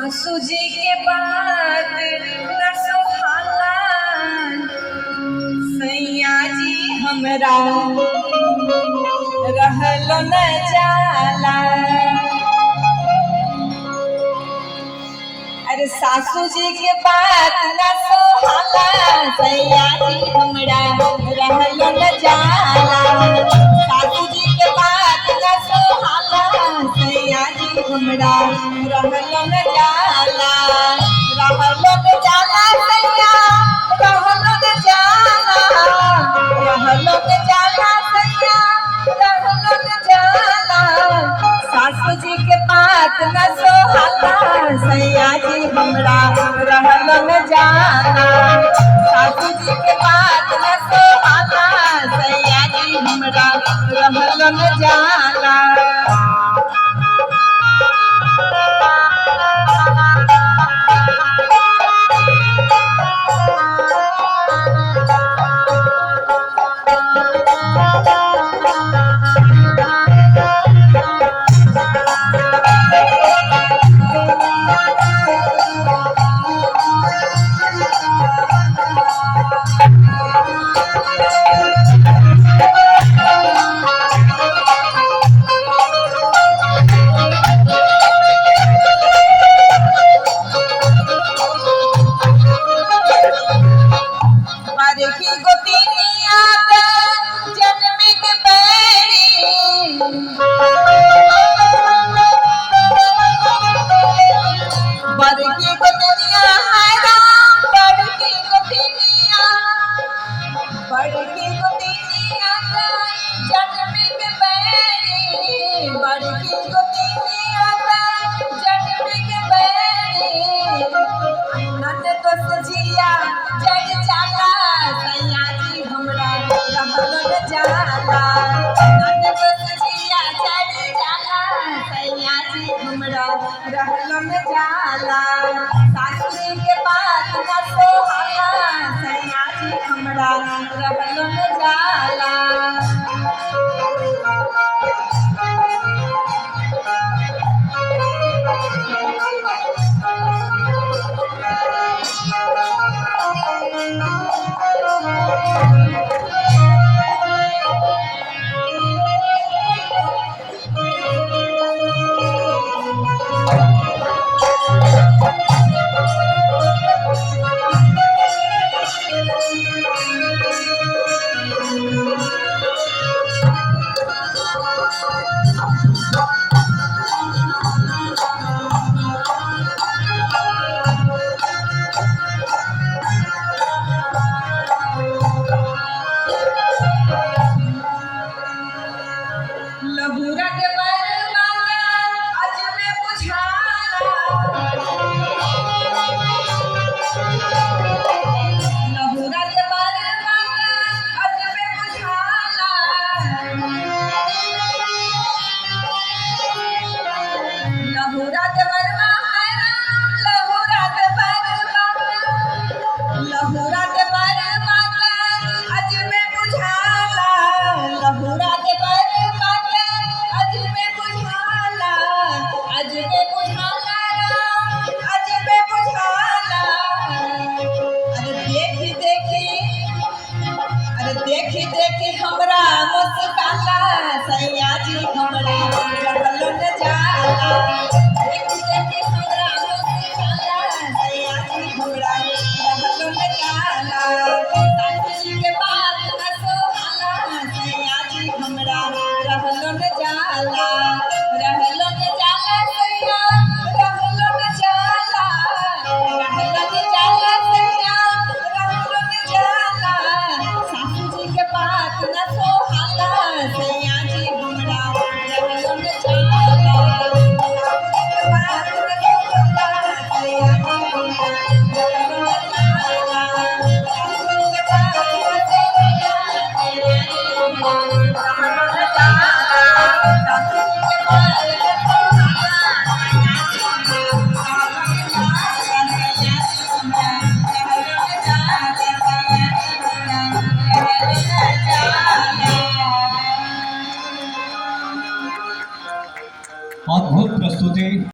सासू जी के बात न सुहाला, सैया जी हमरा रहलो न जाला। अरे सासू जी के बात न सुहाला, सैया जी हमरा रहलो न जाला। सासू जी के बात न सुहाला, सैया जी हमरा रहलो न जाला। रहलो न जाला सैया, रहलो न जाला, रहलो न जाला सैया, रहलो न जाला। सासू जी के बात न सुहाला, सैया जी हमरा रहलो न जाला। सासू जी के बात न सुहाला, सैया जी हमरा रहलो न जाला। बड़की गोतिनिया त जन्मिक बैरी, बड़की गोतिनिया है राम, बड़की गोतिनिया, बड़की गोतिनिया त जन्मिक बैरी, बड़की गोतिनिया त जन्मिक बैरी। नन्द तो सजिया जग जाला, सैया जी हमरा रहलो न जाला। नन्द तो सजिया जग जाला, सैया जी हमरा रहलो न जाला। सासू जी के बात न सुहाला, सैया जी हमरा रहलो न जाला।